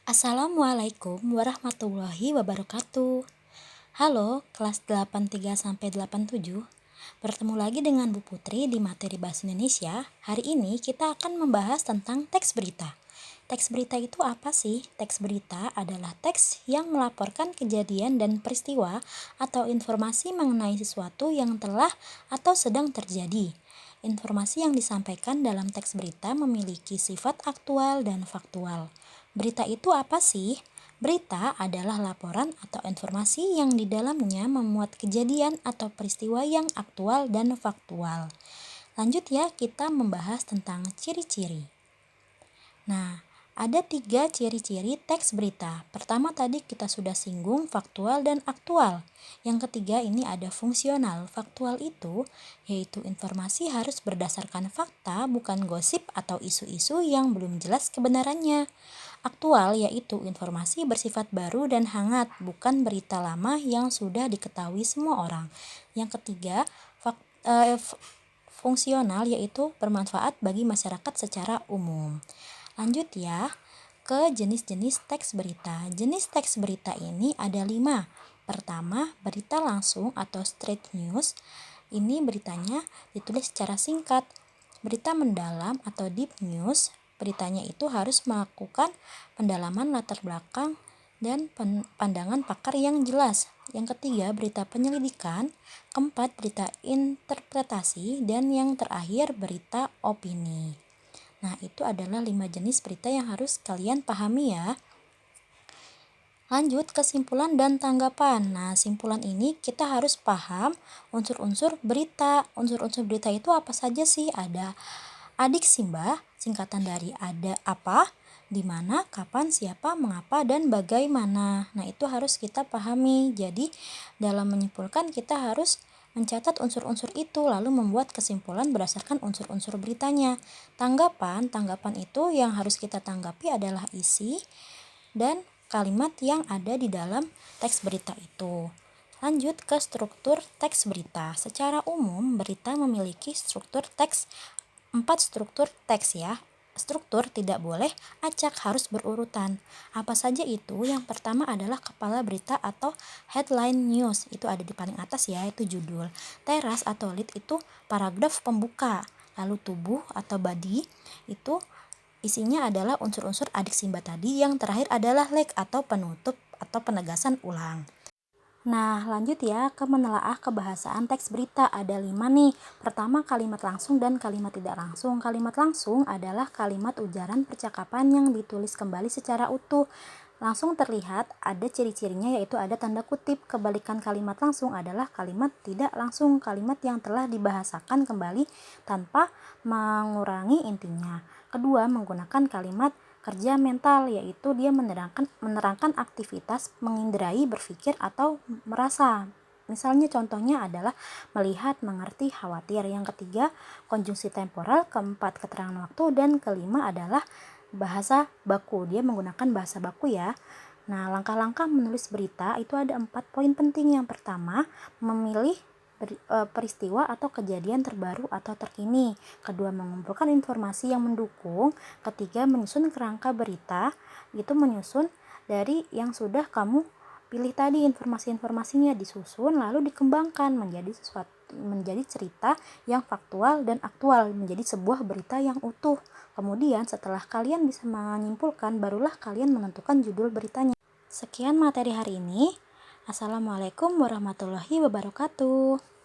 Assalamualaikum warahmatullahi wabarakatuh. Halo, kelas 83-87. Bertemu lagi dengan Bu Putri di materi Bahasa Indonesia. Hari ini kita akan membahas tentang teks berita. Teks berita itu apa sih? Teks berita adalah teks yang melaporkan kejadian dan peristiwa atau informasi mengenai sesuatu yang telah atau sedang terjadi. Informasi yang disampaikan dalam teks berita memiliki sifat aktual dan faktual. Berita itu apa sih? Berita adalah laporan atau informasi yang di dalamnya memuat kejadian atau peristiwa yang aktual dan faktual. Lanjut ya, kita membahas tentang ciri-ciri. Nah, ada 3 ciri-ciri teks berita. Pertama tadi kita sudah singgung faktual dan aktual. Yang ketiga ini ada fungsional. Faktual itu yaitu informasi harus berdasarkan fakta, bukan gosip atau isu-isu yang belum jelas kebenarannya. Aktual yaitu informasi bersifat baru dan hangat, bukan berita lama yang sudah diketahui semua orang. Yang ketiga, fungsional yaitu bermanfaat bagi masyarakat secara umum. Lanjut ya ke jenis-jenis teks berita. Jenis teks berita ini ada 5. Pertama, berita langsung atau straight news. Ini beritanya ditulis secara singkat. Berita mendalam atau deep news, beritanya itu harus melakukan pendalaman latar belakang dan pandangan pakar yang jelas. Yang ketiga, berita penyelidikan. Keempat, berita interpretasi. Dan yang terakhir, berita opini. Nah, itu adalah 5 jenis berita yang harus kalian pahami ya. Lanjut ke simpulan dan tanggapan. Nah, simpulan ini kita harus paham unsur-unsur berita. Unsur-unsur berita itu apa saja sih? Ada adik simbah, singkatan dari ada apa, di mana, kapan, siapa, mengapa, dan bagaimana. Nah, itu harus kita pahami. Jadi, dalam menyimpulkan kita harus mencatat unsur-unsur itu lalu membuat kesimpulan berdasarkan unsur-unsur beritanya. Tanggapan itu yang harus kita tanggapi adalah isi dan kalimat yang ada di dalam teks berita itu. Lanjut ke struktur teks berita. Secara umum, berita memiliki struktur teks 4 struktur teks ya. Struktur tidak boleh acak, harus berurutan. Apa saja itu? Yang pertama adalah kepala berita atau headline news. Itu ada di paling atas ya, itu judul. Teras atau lead itu paragraf pembuka. Lalu tubuh atau body itu isinya adalah unsur-unsur adik simbah tadi. Yang terakhir adalah leg atau penutup atau penegasan ulang. Nah, lanjut ya ke menelaah kebahasaan teks berita. Ada 5 nih. Pertama, kalimat langsung dan kalimat tidak langsung. Kalimat langsung adalah kalimat ujaran percakapan yang ditulis kembali secara utuh. Langsung terlihat ada ciri-cirinya, yaitu ada tanda kutip. Kebalikan kalimat langsung adalah kalimat tidak langsung, kalimat yang telah dibahasakan kembali tanpa mengurangi intinya. Kedua, menggunakan kalimat kerja mental, yaitu dia menerangkan aktivitas menginderai, berpikir, atau merasa. Misalnya contohnya adalah melihat, mengerti, khawatir. Yang ketiga, konjungsi temporal. Keempat, keterangan waktu. Dan kelima adalah bahasa baku. Dia menggunakan bahasa baku ya. Nah, langkah-langkah menulis berita itu ada 4 poin penting. Yang pertama, memilih peristiwa atau kejadian terbaru atau terkini. Kedua, mengumpulkan informasi yang mendukung. Ketiga, menyusun kerangka berita. Itu menyusun dari yang sudah kamu pilih tadi, informasi-informasinya disusun lalu dikembangkan menjadi cerita yang faktual dan aktual, menjadi sebuah berita yang utuh. Kemudian setelah kalian bisa menyimpulkan, barulah kalian menentukan judul beritanya. Sekian materi hari ini. Assalamualaikum warahmatullahi wabarakatuh.